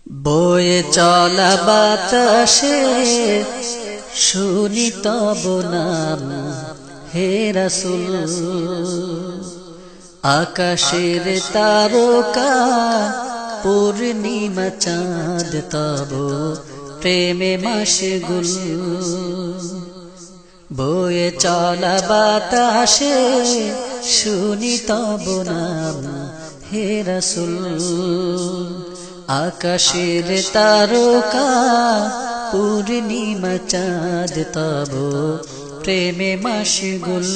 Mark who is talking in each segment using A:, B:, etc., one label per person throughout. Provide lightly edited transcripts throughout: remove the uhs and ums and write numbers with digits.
A: বয়ে চলা বাতাসে শুনি তব নাম হে রাসূল। আকাশের তারকা পূর্ণিমা চাঁদ তব প্রেমে মাশগুল। বয়ে চলা বাতাসে শুনি তব নাম হে রাসূল। আকাশের তারকা পূর্ণিমা চাঁদ তব প্রেমে মাশগুল।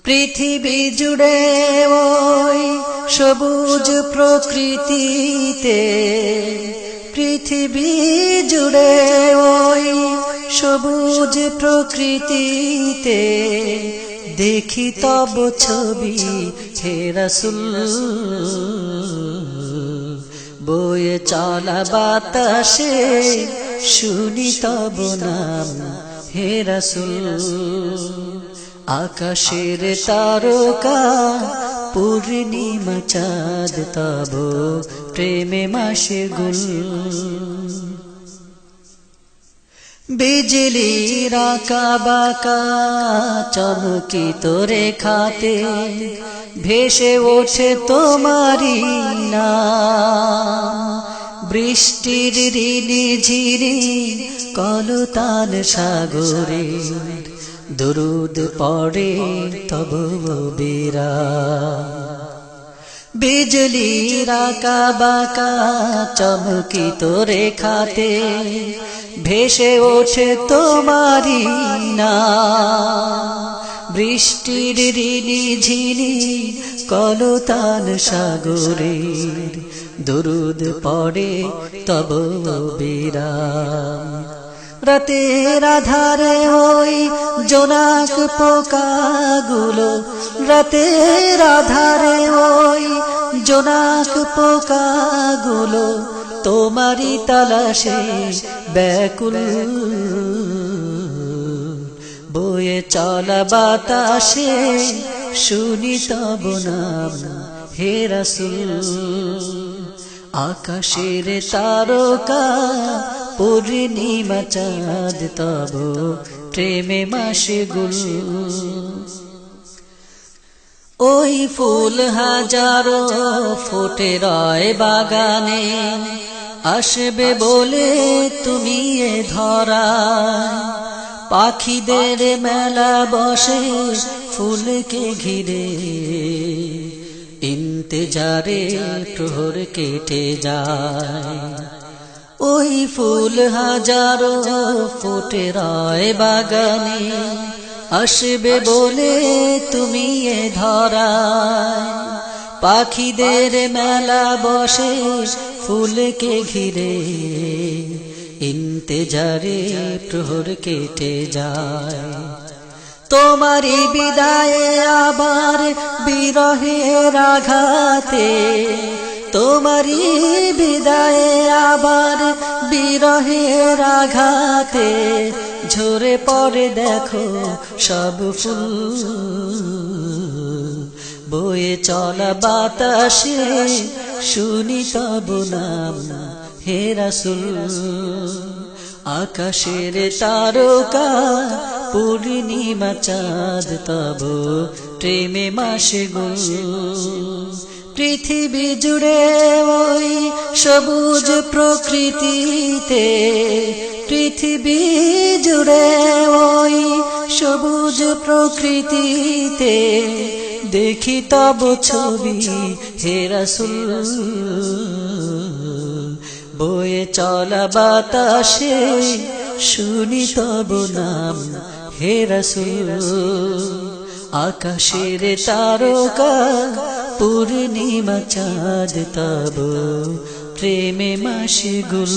A: পৃথিবী জুড়ে ওই সবুজ প্রকৃতিতে, পৃথিবী জুড়ে ওই সবুজ প্রকৃতিতে দেখি তব ছবি হে রাসূল। বয়ে চলা বাতাসে শুনি তব নাম হে রাসূল। আকাশের তারকা পূর্ণিমা চাঁদ তব প্রেমে মাশগুল। বিজলির আঁকা বাঁকা চমকিত রেখাতে ভেসে ওঠে তোমারি নাম। বৃষ্টির ঋণি ঝিরি কলতান সাগরে দরুদ পড়ে তব বিরাম। বিজলির আঁকা বাঁকা চমকিত রেখাতে ভেসে ওঠে তোমারি নাম। বৃষ্টির ঋণি ঝিনি কলতান সাগরে দরুদ পড়ে তব বিরাম। রাতের আধারে ওই জোনাক পোকাগুলো, রাতের আধারে ওই জোনাক পোকাগুলো তোমারি তালাশে ব্যাকুল। বয়ে চলা বাতাসে শুনি তব নাম হে রাসূল। আকাশের তারকা পূর্ণিমা চাঁদ তব প্রেমে মাশগুল। ওই ফুল হাজারো ফোটে রয় বাগানে, আসবে বলে তুমি এ ধরায়। পাখিদের মেলা বসে ফুলকে ঘিরে, ইন্তেজারে প্রহর কেটে যায়। ওই ফুল হাজারো ফোটে রয় বাগানে, আসবে বলে তুমি এ ধরায়। পাখিদের মেলা বসে ফুলকে ঘিরে, ইন্তেজারে প্রহর কেটে যায়। তোমারি বিদায়ে আবার বিরহের আঘাতে, তোমারি বিদায়ে আবার বিরহের আঘাতে ঝরে পড়ে দেখো সব ফুল। বয়ে চলা বাতাসে শুনি তব নাম হে রাসূল। আকাশের তারকা পূর্ণিমা চাঁদ তব প্রেমে মাশগুল। পৃথিবী জুড়ে ওই সবুজ প্রকৃতিতে, পৃথিবী জুড়ে ওই সবুজ প্রকৃতিতে দেখি তব ছবি হে রাসূল। বয়ে চলা বাতাসে শুনি তব নাম হে রাসূল। আকাশের তারকা পূর্ণিমা চাঁদ তব প্রেমে মাশগুল।